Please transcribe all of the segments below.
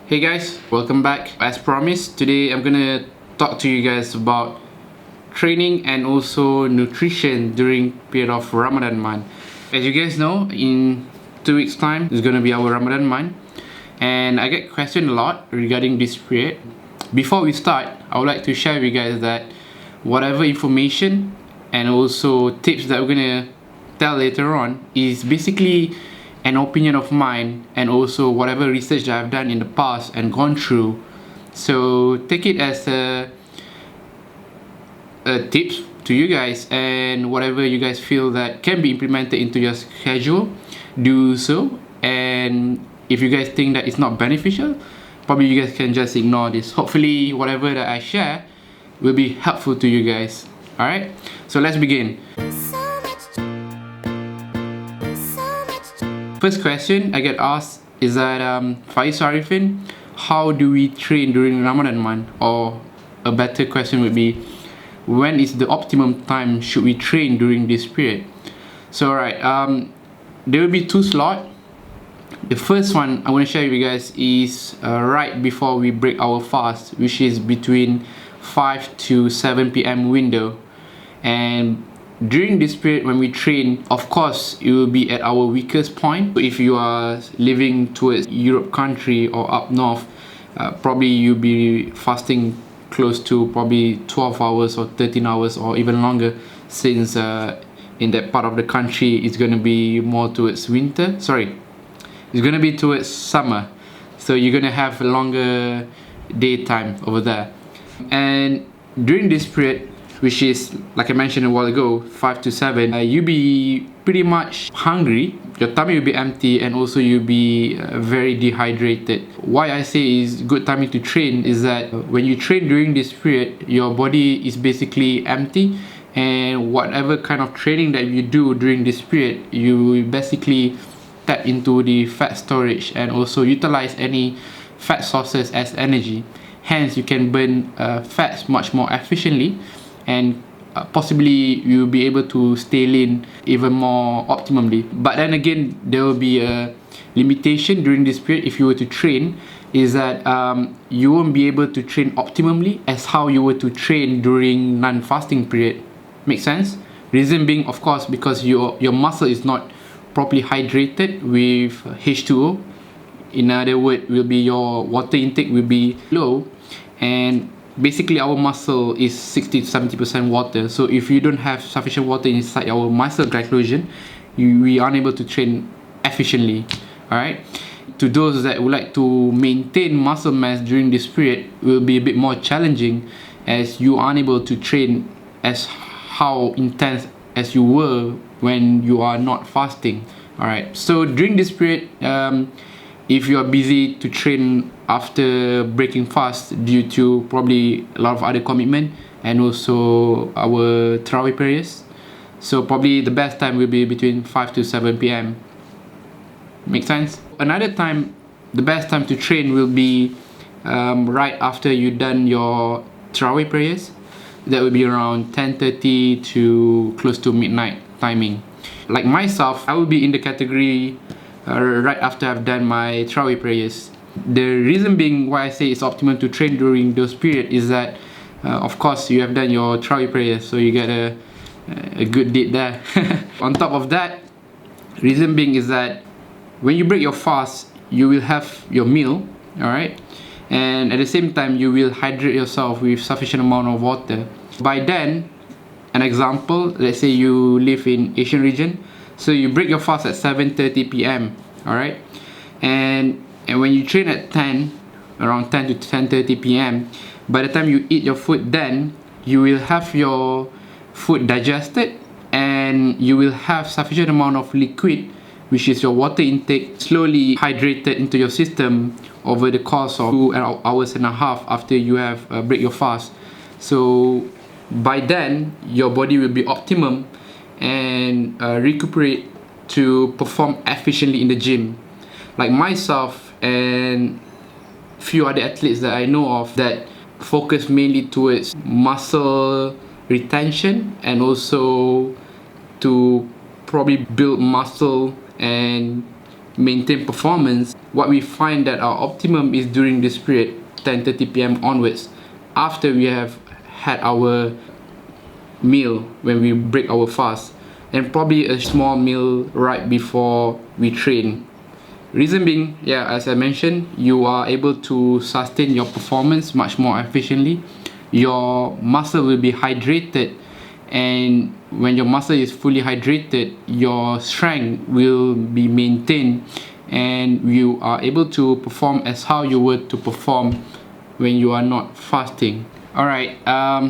Hey guys, welcome back. As promised, today I'm gonna talk to you guys about training and also nutrition during period of Ramadan month. As you guys know, in 2 weeks time is gonna be our Ramadan month, and I get questioned a lot regarding this period. Before we start, I would like to share with you guys that whatever information and also tips that we're gonna tell later on is basically an opinion of mine and also whatever research that I've done in the past and gone through. So take it as a tips to you guys, and whatever you guys feel that can be implemented into your schedule, do so. And if you guys think that it's not beneficial, probably you guys can just ignore this. Hopefully whatever that I share will be helpful to you guys. Alright, so let's begin. First question I get asked is that Faiz Ariffin, how do we train during Ramadan month? Or a better question would be, when is the optimum time should we train during this period? So alright, there will be two slots. The first one I want to share with you guys is right before we break our fast, which is between 5 to 7 p.m. window. And during this period when we train, of course it will be at our weakest point. If you are living towards Europe country or up north, probably you'll be fasting close to probably 12 hours or 13 hours or even longer, since in that part of the country it's going to be more towards winter. It's going to be towards summer, so you're going to have a longer daytime over there. And during this period, which is, like I mentioned a while ago, 5 to 7, you'll be pretty much hungry, your tummy will be empty, and also you'll be very dehydrated. Why I say is good timing to train is that when you train during this period, your body is basically empty, and whatever kind of training that you do during this period, you will basically tap into the fat storage and also utilize any fat sources as energy. Hence, you can burn fats much more efficiently, and possibly you'll be able to stay lean even more optimally. But then again, there will be a limitation during this period if you were to train, is that you won't be able to train optimally as how you were to train during non-fasting period. Make sense? Reason being, of course, because your muscle is not properly hydrated with H2O. In other words, will be your water intake will be low, and basically our muscle is 60 to 70% water. So if you don't have sufficient water inside our muscle glycogen, we are unable to train efficiently. Alright, to those that would like to maintain muscle mass during this period, will be a bit more challenging, as you are unable to train as how intense as you were when you are not fasting. Alright, so during this period, if you are busy to train after breaking fast due to probably a lot of other commitment and also our Tarawih prayers, so probably the best time will be between 5 to 7 p.m. Make sense? Another time, the best time to train will be right after you done your Tarawih prayers. That will be around 10:30 to close to midnight timing. Like myself, I will be in the category right after I've done my Tarawih prayers. The reason being why I say it's optimum to train during those periods is that of course you have done your Tarawih prayers, so you get a good deed there. On top of that, reason being is that when you break your fast, you will have your meal, alright, and at the same time you will hydrate yourself with sufficient amount of water. By then, an example, let's say you live in Asian region, so you break your fast at 7:30 p.m. alright, and when you train at 10, around 10 to 10:30 p.m., by the time you eat your food, then you will have your food digested, and you will have sufficient amount of liquid, which is your water intake, slowly hydrated into your system over the course of 2 hours and a half after you have break your fast. So by then your body will be optimum and recuperate to perform efficiently in the gym. Like myself and few other athletes that I know of that focus mainly towards muscle retention and also to probably build muscle and maintain performance, what we find that our optimum is during this period, 10:30 p.m. onwards, after we have had our meal when we break our fast, and probably a small meal right before we train. Reason being, yeah, as I mentioned, you are able to sustain your performance much more efficiently. Your muscle will be hydrated, and when your muscle is fully hydrated, your strength will be maintained, and you are able to perform as how you would to perform when you are not fasting. Alright,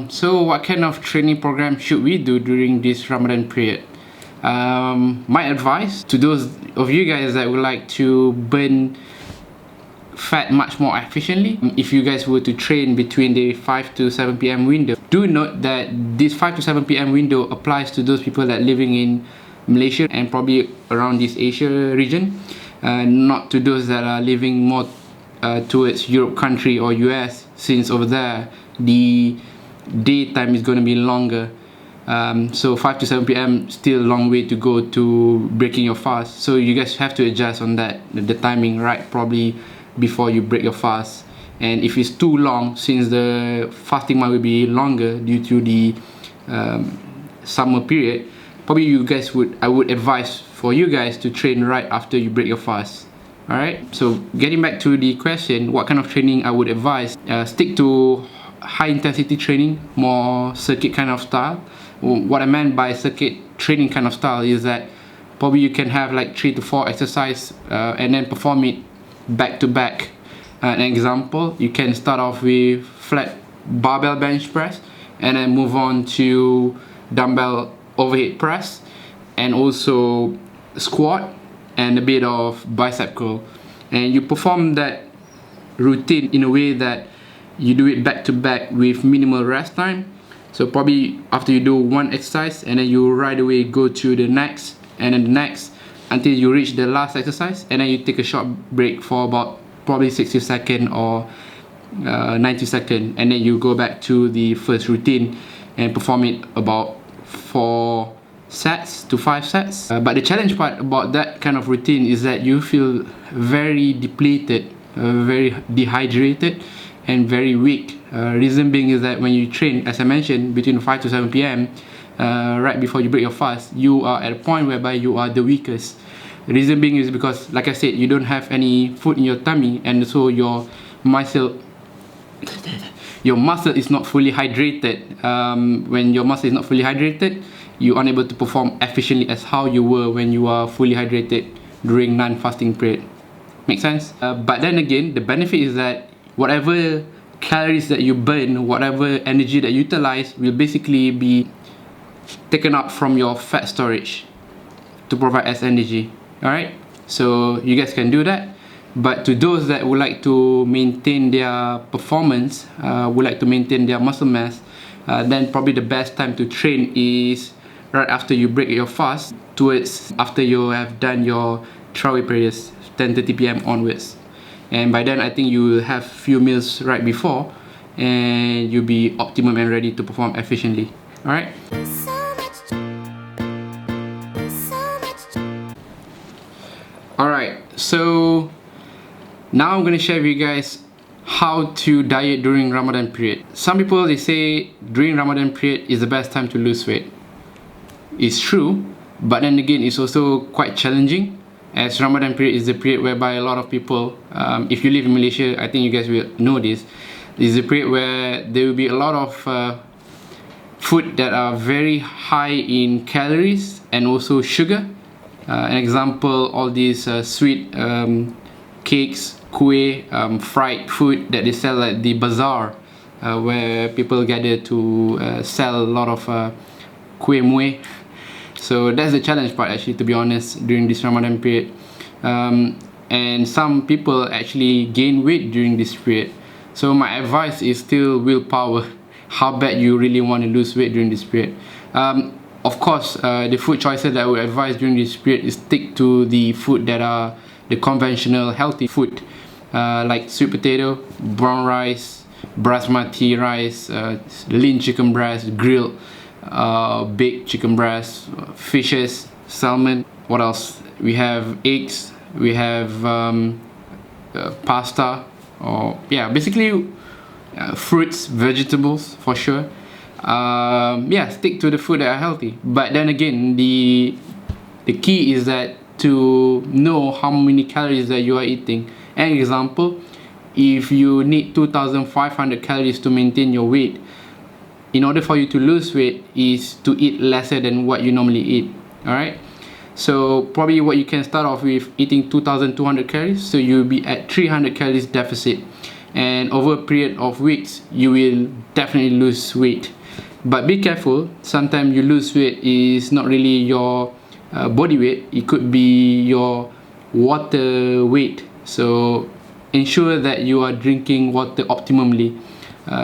so what kind of training program should we do during this Ramadan period? My advice to those of you guys that would like to burn fat much more efficiently, if you guys were to train between the 5 to 7 p.m. window, do note that this 5 to 7 p.m. window applies to those people that living in Malaysia and probably around this Asia region, not to those that are living more towards Europe country or US, since over there the daytime is going to be longer. So 5 to 7 p.m. still a long way to go to breaking your fast, so you guys have to adjust on that, the timing, right, probably before you break your fast. And if it's too long, since the fasting month will be longer due to the summer period, probably I would advise for you guys to train right after you break your fast. Alright, so getting back to the question, what kind of training I would advise, stick to high intensity training, more circuit kind of style. What I meant by circuit training kind of style is that probably you can have like 3 to 4 exercises and then perform it back to back. An example, you can start off with flat barbell bench press and then move on to dumbbell overhead press, and also squat and a bit of bicep curl, and you perform that routine in a way that you do it back to back with minimal rest time. So probably after you do one exercise, and then you right away go to the next and then the next until you reach the last exercise, and then you take a short break for about probably 60 seconds or 90 seconds, and then you go back to the first routine and perform it about 4 sets to 5 sets. But the challenge part about that kind of routine is that you feel very depleted, very dehydrated and very weak. Reason being is that when you train, as I mentioned, between 5 to 7 p.m. Right before you break your fast, you are at a point whereby you are the weakest. The reason being is because, like I said, you don't have any food in your tummy, and so your muscle is not fully hydrated. When your muscle is not fully hydrated, you're unable to perform efficiently as how you were when you are fully hydrated during non-fasting period. Make sense? But then again, the benefit is that whatever calories that you burn, whatever energy that you utilize, will basically be taken up from your fat storage to provide as energy. Alright, so you guys can do that. But to those that would like to maintain their performance, would like to maintain their muscle mass, then probably the best time to train is right after you break your fast, towards after you have done your Tarawih prayers, 10:30 p.m. onwards. And by then I think you will have few meals right before, and you'll be optimum and ready to perform efficiently. Alright? Alright, so now I'm going to share with you guys how to diet during Ramadan period. Some people, they say during Ramadan period is the best time to lose weight. It's true, but then again it's also quite challenging, as Ramadan period is the period whereby a lot of people, if you live in Malaysia, I think you guys will know this, is a period where there will be a lot of food that are very high in calories and also sugar. An example, all these sweet cakes, kueh, fried food that they sell at the bazaar, where people gather to sell a lot of kueh mueh. So that's the challenge part, actually, to be honest, during this Ramadan period. And some people actually gain weight during this period. So my advice is still willpower, how bad you really want to lose weight during this period. Of course, the food choices that I would advise during this period is stick to the food that are the conventional healthy food, like sweet potato, brown rice, basmati rice, lean chicken breast, grilled, baked chicken breast, fishes, salmon. What else? We have eggs, we have pasta, or yeah, basically fruits, vegetables for sure. Yeah, stick to the food that are healthy. But then again, the key is that to know how many calories that you are eating. An example, if you need 2,500 calories to maintain your weight, in order for you to lose weight is to eat lesser than what you normally eat. All right, so probably what you can start off with eating 2,200 calories, so you'll be at 300 calories deficit, and over a period of weeks you will definitely lose weight. But be careful, sometimes you lose weight is not really your body weight, it could be your water weight. So ensure that you are drinking water optimally.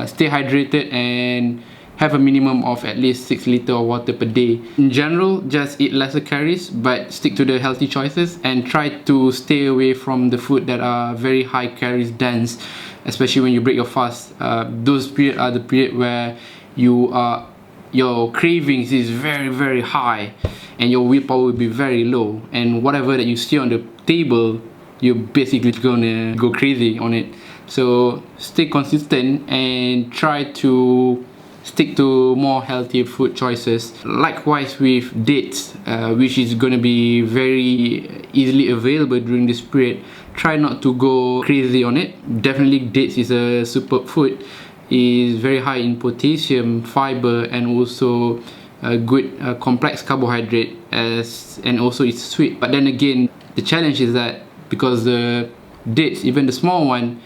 Stay hydrated and have a minimum of at least 6 liters of water per day. In general, just eat lesser calories, but stick to the healthy choices and try to stay away from the food that are very high calories dense, especially when you break your fast. Those periods are the period where your cravings is very high and your willpower will be very low, and whatever that you see on the table, you're basically gonna go crazy on it. So stay consistent and try to stick to more healthy food choices. Likewise with dates, which is going to be very easily available during this period. Try not to go crazy on it. Definitely dates is a superb food. Is very high in potassium, fiber, and also a good complex carbohydrate, and also it's sweet. But then again, the challenge is that because the dates, even the small one,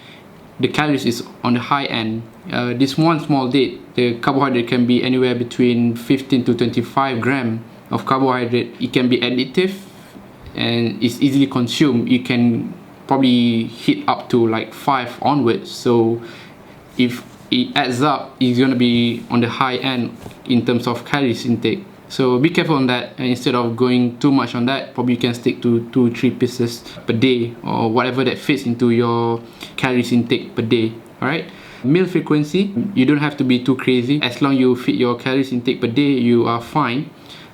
the calories is on the high end. This one small date, the carbohydrate can be anywhere between 15 to 25 grams of carbohydrate. It can be addictive and it's easily consumed. You can probably hit up to like 5 onwards. So if it adds up, it's going to be on the high end in terms of calories intake. So be careful on that, and instead of going too much on that, probably you can stick to 2-3 pieces per day, or whatever that fits into your calories intake per day. Alright, meal frequency, you don't have to be too crazy. As long you fit your calories intake per day, you are fine.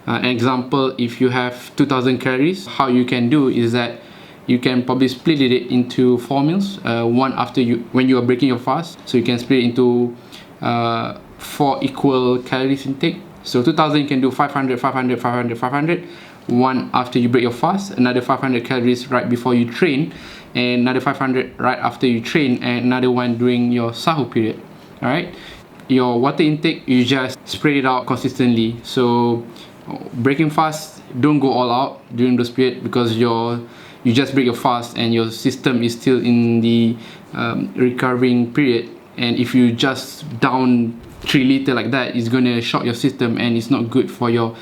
An example, if you have 2,000 calories, how you can do is that you can probably split it into 4 meals, one after when you are breaking your fast. So you can split it into 4 equal calories intake. So 2,000 you can do 500, 500, 500, 500. One after you break your fast, another 500 calories right before you train, and another 500 right after you train, and another one during your sahur period. Alright, your water intake, you just spread it out consistently. So breaking fast, don't go all out during those period, because you just break your fast and your system is still in the recovering period, and if you just down 3 liters like that, it's gonna shock your system and it's not good for your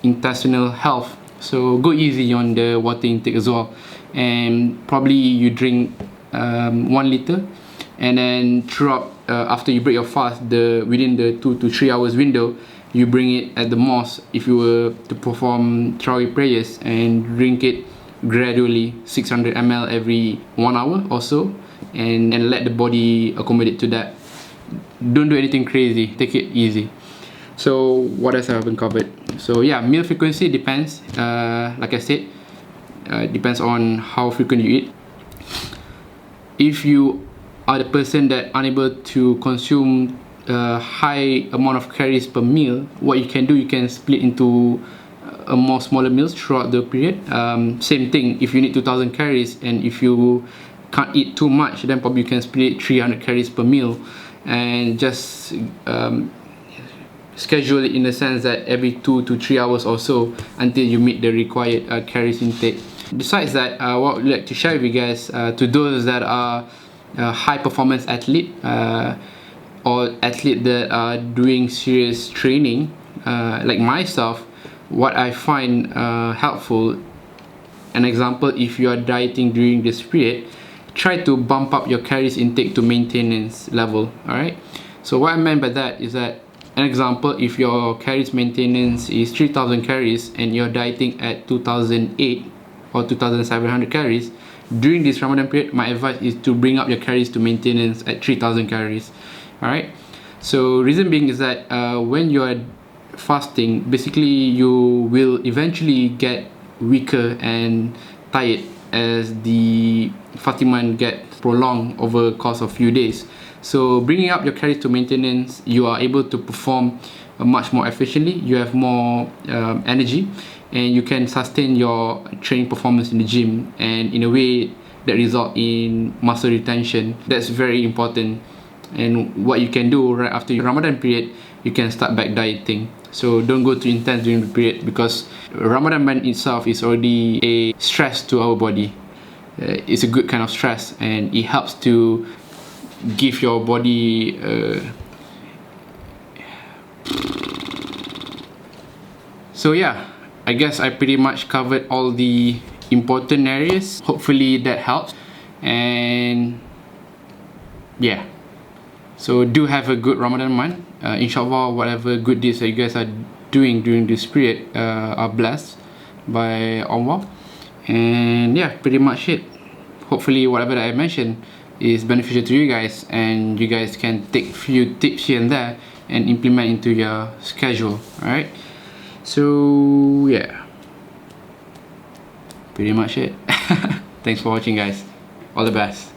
intestinal health. So go easy on the water intake as well, and probably you drink 1 liter, and then throughout after you break your fast, within the 2 to 3 hours window, you bring it at the mosque if you were to perform Tarawih prayers, and drink it gradually, 600 ml every 1 hour or so, and let the body accommodate to that. Don't do anything crazy, take it easy. So what else have I covered? So yeah, meal frequency depends, like I said, depends on how frequent you eat. If you are the person that unable to consume a high amount of calories per meal, what you can do, you can split into a more smaller meals throughout the period. Same thing, if you need 2,000 calories and if you can't eat too much, then probably you can split 300 calories per meal, and just schedule it in the sense that every 2 to 3 hours or so until you meet the required calories intake. Besides that, what I'd like to share with you guys, to those that are high performance athlete, or athlete that are doing serious training, like myself, what I find helpful, an example, if you are dieting during this period, try to bump up your calories intake to maintenance level. Alright, so what I meant by that is that, an example, if your calories maintenance is 3,000 calories and you're dieting at 2,008 or 2,700 calories, during this Ramadan period, my advice is to bring up your calories to maintenance at 3,000 calories. Alright, so reason being is that when you are fasting, basically you will eventually get weaker and tired as the fasting month gets prolonged over the course of few days. So bringing up your calories to maintenance, you are able to perform much more efficiently. You have more energy, and you can sustain your training performance in the gym, and in a way that result in muscle retention. That's very important. And what you can do right after your Ramadan period, you can start back dieting. So don't go too intense during the period, because Ramadan month itself is already a stress to our body. It's a good kind of stress, and it helps to give your body so yeah, I guess I pretty much covered all the important areas. Hopefully that helps. And yeah, so do have a good Ramadan month. Inshallah, whatever good deeds that you guys are doing during this period are blessed by Allah. And yeah, pretty much it. Hopefully whatever that I mentioned is beneficial to you guys, and you guys can take few tips here and there and implement into your schedule. Alright, so yeah, pretty much it. Thanks for watching, guys. All the best.